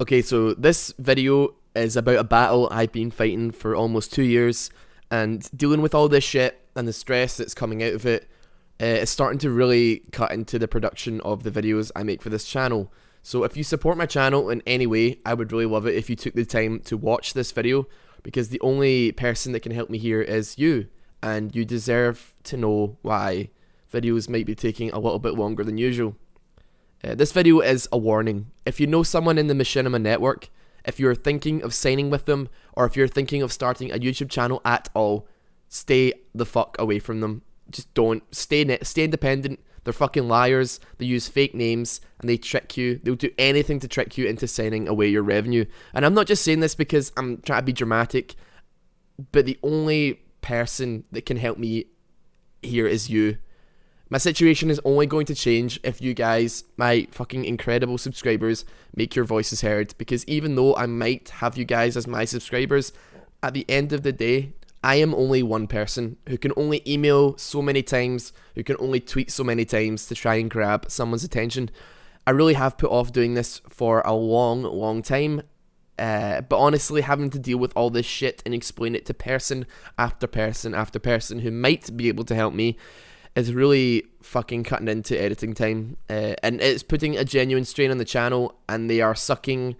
Okay, so this video is about a battle I've been fighting for almost 2 years, and dealing with all this shit and the stress that's coming out of it is starting to really cut into the production of the videos I make for this channel. So if you support my channel in any way, I would really love it if you took the time to watch this video, because the only person that can help me here is you, and you deserve to know why videos might be taking a little bit longer than usual. This video is a warning. If you know someone in the Machinima network, if you're thinking of signing with them, or if you're thinking of starting a YouTube channel at all, stay the fuck away from them. Just don't. Stay independent. They're fucking liars. They use fake names and they trick you. They'll do anything to trick you into signing away your revenue. And I'm not just saying this because I'm trying to be dramatic, but the only person that can help me here is you. My situation is only going to change if you guys, my fucking incredible subscribers, make your voices heard. Because even though I might have you guys as my subscribers, at the end of the day, I am only one person who can only email so many times, who can only tweet so many times to try and grab someone's attention. I really have put off doing this for a long time. But honestly, having to deal with all this shit and explain it to person after person after person who might be able to help me is really fucking cutting into editing time, and it's putting a genuine strain on the channel, and they are sucking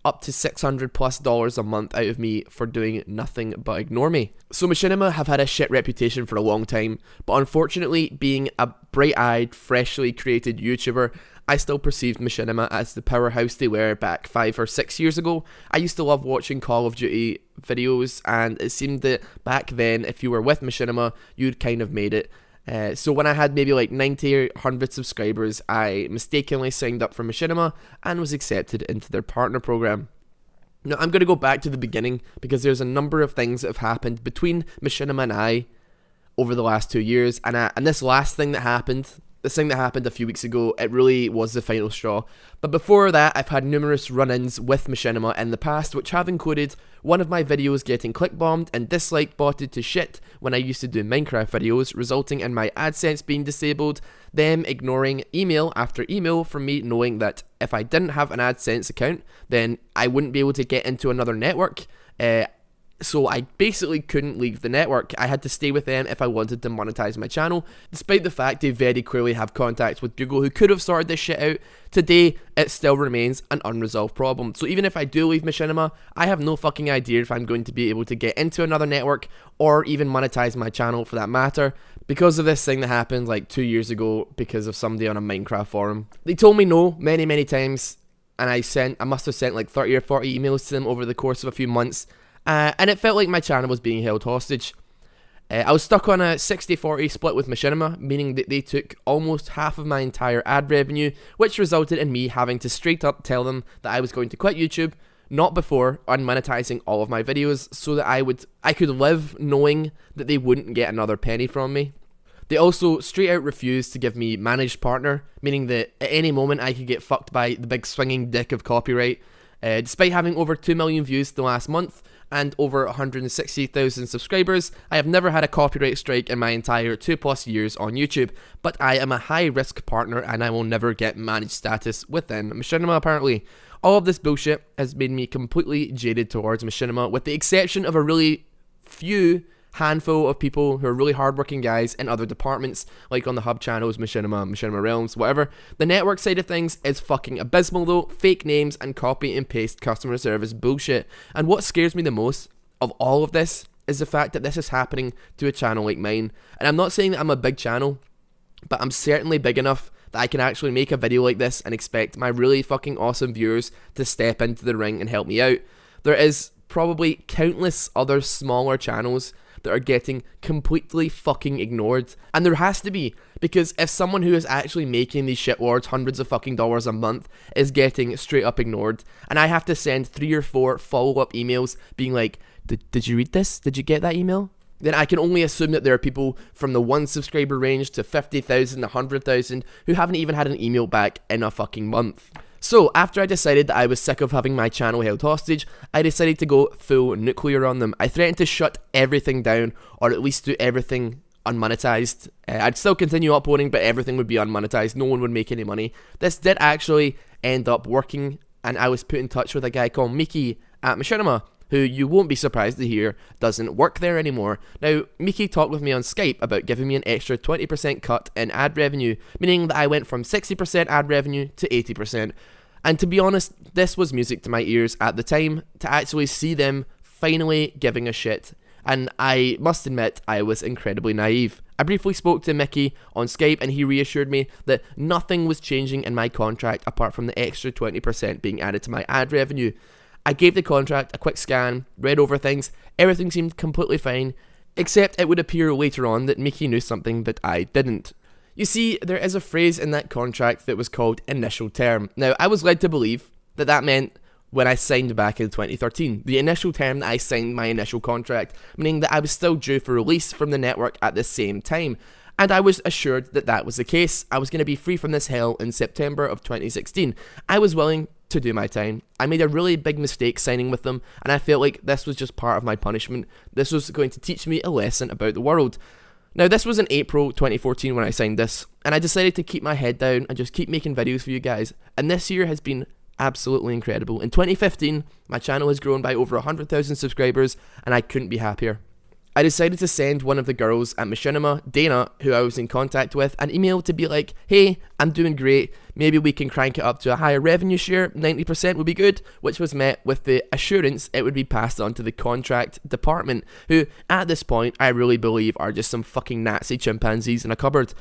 up to $600+ a month out of me for doing nothing but ignore me. So Machinima have had a shit reputation for a long time, but unfortunately, being a bright-eyed, freshly created YouTuber, I still perceived Machinima as the powerhouse they were back 5 or 6 years ago. I used to love watching Call of Duty videos, and it seemed that back then, if you were with Machinima, you'd kind of made it. So when I had maybe like 90 or 100 subscribers, I mistakenly signed up for Machinima and was accepted into their partner program. Now I'm going to go back to the beginning because there's a number of things that have happened between Machinima and I over the last 2 years, and this last thing that happened, this thing that happened a few weeks ago, it really was the final straw. But before that, I've had numerous run-ins with Machinima in the past, which have included one of my videos getting click-bombed and dislike botted to shit when I used to do Minecraft videos, resulting in my AdSense being disabled, them ignoring email after email from me knowing that if I didn't have an AdSense account, then I wouldn't be able to get into another network. So I basically couldn't leave the network. I had to stay with them if I wanted to monetize my channel. Despite the fact they very clearly have contacts with Google who could have sorted this shit out, today it still remains an unresolved problem. So even if I do leave Machinima, I have no fucking idea if I'm going to be able to get into another network or even monetize my channel for that matter, because of this thing that happened like 2 years ago because of somebody on a Minecraft forum. They told me no many times, and I must have sent like 30 or 40 emails to them over the course of a few months. And it felt like my channel was being held hostage. I was stuck on a 60-40 split with Machinima, meaning that they took almost half of my entire ad revenue, which resulted in me having to straight up tell them that I was going to quit YouTube, not before unmonetizing all of my videos, so that I could live knowing that they wouldn't get another penny from me. They also straight out refused to give me managed partner, meaning that at any moment I could get fucked by the big swinging dick of copyright. Despite having over 2 million views the last month and over 160,000 subscribers, I have never had a copyright strike in my entire 2+ years on YouTube, but I am a high risk partner and I will never get managed status within Machinima apparently. All of this bullshit has made me completely jaded towards Machinima, with the exception of a really few handful of people who are really hardworking guys in other departments, like on the hub channels, Machinima Realms, whatever. The network side of things is fucking abysmal though, fake names and copy and paste customer service bullshit. And what scares me the most of all of this is the fact that this is happening to a channel like mine. And I'm not saying that I'm a big channel, but I'm certainly big enough that I can actually make a video like this and expect my really fucking awesome viewers to step into the ring and help me out. There is probably countless other smaller channels that are getting completely fucking ignored, and there has to be, because if someone who is actually making these shitlords hundreds of fucking dollars a month is getting straight up ignored, and I have to send 3 or 4 follow-up emails being like, did you read this? Did you get that email? Then I can only assume that there are people from the 1 subscriber range to 50,000, 100,000 who haven't even had an email back in a fucking month. So, after I decided that I was sick of having my channel held hostage, I decided to go full nuclear on them. I threatened to shut everything down, or at least do everything unmonetized. I'd still continue uploading, but everything would be unmonetized. No one would make any money. This did actually end up working and I was put in touch with a guy called Mickey at Machinima, who you won't be surprised to hear doesn't work there anymore. Now, Mickey talked with me on Skype about giving me an extra 20% cut in ad revenue, meaning that I went from 60% ad revenue to 80%. And to be honest, this was music to my ears at the time, to actually see them finally giving a shit. And I must admit, I was incredibly naive. I briefly spoke to Mickey on Skype and he reassured me that nothing was changing in my contract apart from the extra 20% being added to my ad revenue. I gave the contract a quick scan, read over things, everything seemed completely fine, except it would appear later on that Mickey knew something that I didn't. You see, there is a phrase in that contract that was called initial term. Now, I was led to believe that that meant when I signed back in 2013, the initial term that I signed my initial contract, meaning that I was still due for release from the network at the same time. And I was assured that that was the case. I was going to be free from this hell in September of 2016. I was willing to do my time. I made a really big mistake signing with them, and I felt like this was just part of my punishment. This was going to teach me a lesson about the world. Now, this was in April 2014 when I signed this, and I decided to keep my head down and just keep making videos for you guys. And this year has been absolutely incredible. In 2015, my channel has grown by over 100,000 subscribers, and I couldn't be happier. I decided to send one of the girls at Machinima, Dana, who I was in contact with, an email to be like, hey, I'm doing great, maybe we can crank it up to a higher revenue share, 90% would be good, which was met with the assurance it would be passed on to the contract department, who, at this point, I really believe are just some fucking Nazi chimpanzees in a cupboard.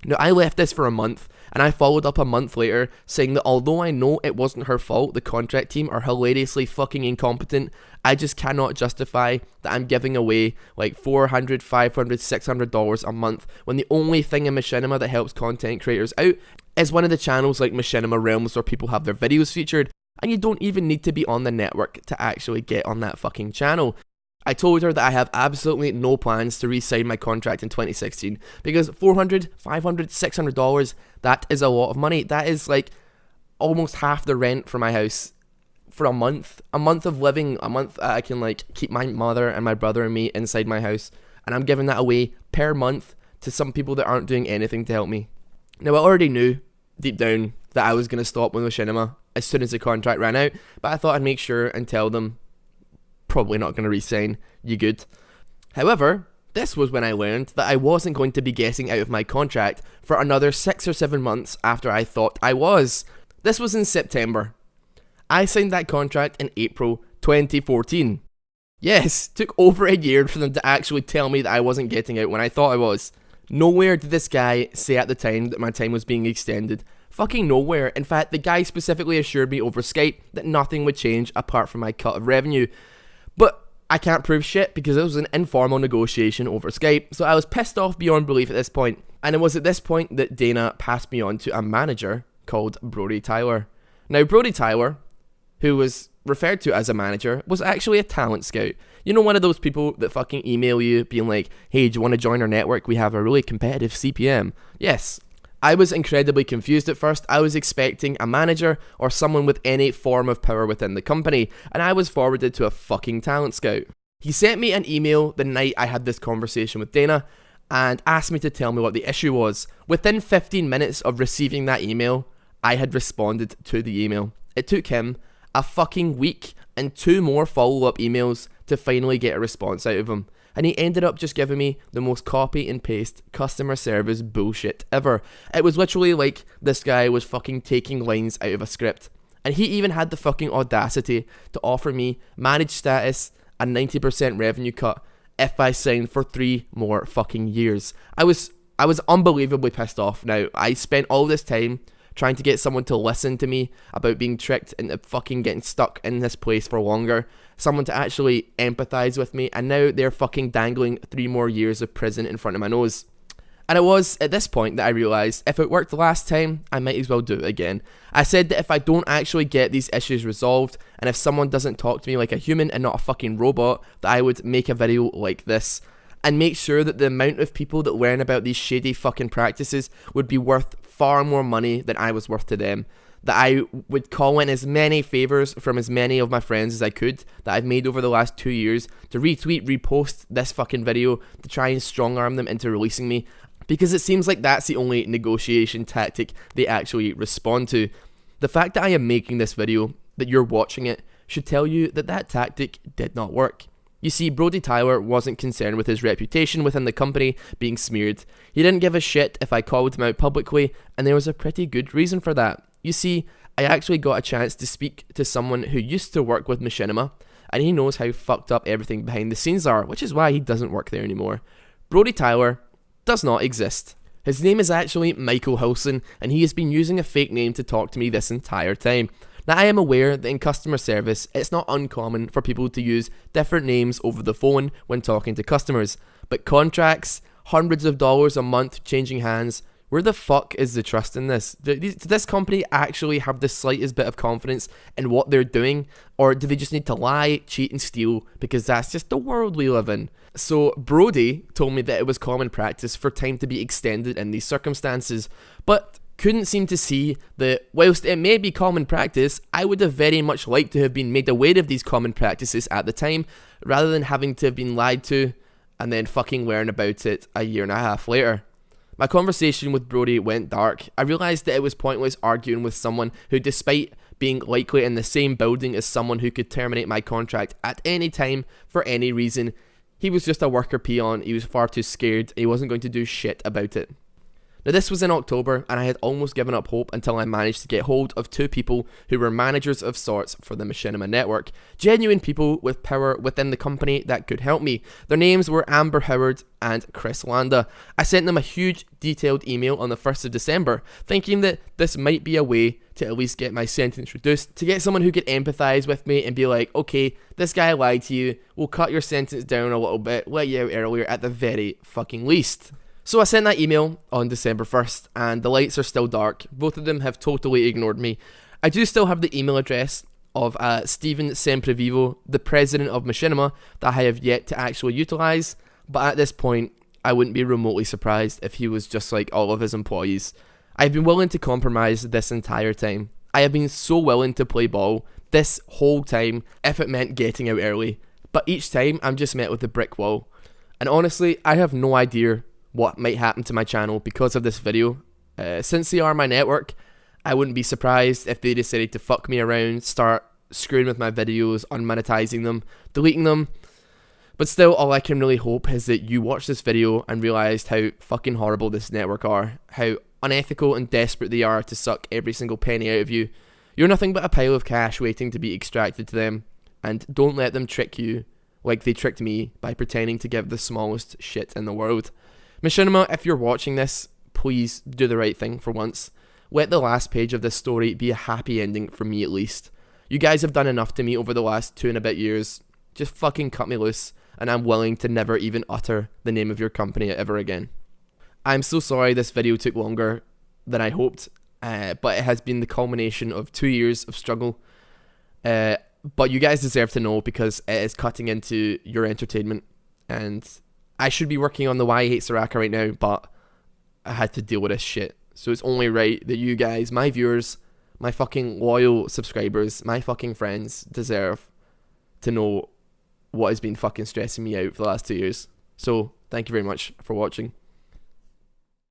Now, I left this for a month, and I followed up a month later saying that although I know it wasn't her fault, the contract team are hilariously fucking incompetent, I just cannot justify that I'm giving away like $400, $500, $600 a month when the only thing in Machinima that helps content creators out is one of the channels like Machinima Realms where people have their videos featured, and you don't even need to be on the network to actually get on that fucking channel. I told her that I have absolutely no plans to re-sign my contract in 2016 because $400, $500, $600, that is a lot of money. That is like almost half the rent for my house for a month of living, a month I can like keep my mother and my brother and me inside my house, and I'm giving that away per month to some people that aren't doing anything to help me. Now, I already knew deep down that I was going to stop with Machinima as soon as the contract ran out, but I thought I'd make sure and tell them probably not going to re-sign, you good. However, this was when I learned that I wasn't going to be getting out of my contract for another 6 or 7 months after I thought I was. This was in September. I signed that contract in April 2014. Yes, took over a year for them to actually tell me that I wasn't getting out when I thought I was. Nowhere did this guy say at the time that my time was being extended. Fucking nowhere. In fact, the guy specifically assured me over Skype that nothing would change apart from my cut of revenue. But I can't prove shit because it was an informal negotiation over Skype, so I was pissed off beyond belief at this point. And it was at this point that Dana passed me on to a manager called Brody Tyler. Now, Brody Tyler, who was referred to as a manager, was actually a talent scout. You know, one of those people that fucking email you being like, hey, do you want to join our network? We have a really competitive CPM. Yes. I was incredibly confused at first. I was expecting a manager or someone with any form of power within the company, and I was forwarded to a fucking talent scout. He sent me an email the night I had this conversation with Dana and asked me to tell me what the issue was. Within 15 minutes of receiving that email, I had responded to the email. It took him a fucking week and 2 more follow-up emails to finally get a response out of him. And he ended up just giving me the most copy and paste customer service bullshit ever. It was literally like this guy was fucking taking lines out of a script. And he even had the fucking audacity to offer me managed status, a 90% revenue cut, if I signed for 3 more fucking years. I was unbelievably pissed off. Now, I spent all this time trying to get someone to listen to me about being tricked into fucking getting stuck in this place for longer. Someone to actually empathize with me, and now they're fucking dangling 3 more years of prison in front of my nose. And it was at this point that I realised if it worked the last time, I might as well do it again. I said that if I don't actually get these issues resolved, and if someone doesn't talk to me like a human and not a fucking robot, that I would make a video like this, and make sure that the amount of people that learn about these shady fucking practices would be worth far more money than I was worth to them. That I would call in as many favours from as many of my friends as I could that I've made over the last 2 years to retweet, repost this fucking video to try and strong arm them into releasing me, because it seems like that's the only negotiation tactic they actually respond to. The fact that I am making this video that you're watching it should tell you that that tactic did not work. You see, Brody Tyler wasn't concerned with his reputation within the company being smeared. He didn't give a shit if I called him out publicly, and there was a pretty good reason for that. You see, I actually got a chance to speak to someone who used to work with Machinima, and he knows how fucked up everything behind the scenes are, which is why he doesn't work there anymore. Brody Tyler does not exist. His name is actually Michael Hilson, and he has been using a fake name to talk to me this entire time. Now, I am aware that in customer service, it's not uncommon for people to use different names over the phone when talking to customers, but contracts, hundreds of dollars a month changing hands, where the fuck is the trust in this? Does this company actually have the slightest bit of confidence in what they're doing, or do they just need to lie, cheat and steal because that's just the world we live in? So Brody told me that it was common practice for time to be extended in these circumstances, but couldn't seem to see that whilst it may be common practice, I would have very much liked to have been made aware of these common practices at the time, rather than having to have been lied to and then fucking learn about it a year and a half later. My conversation with Brody went dark. I realised that it was pointless arguing with someone who, despite being likely in the same building as someone who could terminate my contract at any time for any reason, he was just a worker peon, he was far too scared, and he wasn't going to do shit about it. Now, this was in October, and I had almost given up hope until I managed to get hold of two people who were managers of sorts for the Machinima network. Genuine people with power within the company that could help me. Their names were Amber Howard and Chris Landa. I sent them a huge detailed email on the 1st of December, thinking that this might be a way to at least get my sentence reduced, to get someone who could empathise with me and be like, okay, this guy lied to you, we'll cut your sentence down a little bit, let you out earlier at the very fucking least. So I sent that email on December 1st, and the lights are still dark. Both of them have totally ignored me. I do still have the email address of Steven Semprevivo, the president of Machinima, that I have yet to actually utilise, but at this point, I wouldn't be remotely surprised if he was just like all of his employees. I have been willing to compromise this entire time. I have been so willing to play ball this whole time if it meant getting out early, but each time I'm just met with a brick wall. And honestly, I have no idea what might happen to my channel because of this video. Since they are my network, I wouldn't be surprised if they decided to fuck me around, start screwing with my videos, unmonetizing them, deleting them. But still, all I can really hope is that you watch this video and realised how fucking horrible this network are, how unethical and desperate they are to suck every single penny out of you. You're nothing but a pile of cash waiting to be extracted to them, and don't let them trick you like they tricked me by pretending to give the smallest shit in the world. Machinima, if you're watching this, please do the right thing for once. Let the last page of this story be a happy ending for me at least. You guys have done enough to me over the last 2 and a bit years. Just fucking cut me loose, and I'm willing to never even utter the name of your company ever again. I'm so sorry this video took longer than I hoped, but it has been the culmination of 2 years of struggle. But you guys deserve to know because it is cutting into your entertainment, and I should be working on the Why I Hate Soraka right now, but I had to deal with this shit. So it's only right that you guys, my viewers, my fucking loyal subscribers, my fucking friends, deserve to know what has been fucking stressing me out for the last 2 years. So thank you very much for watching.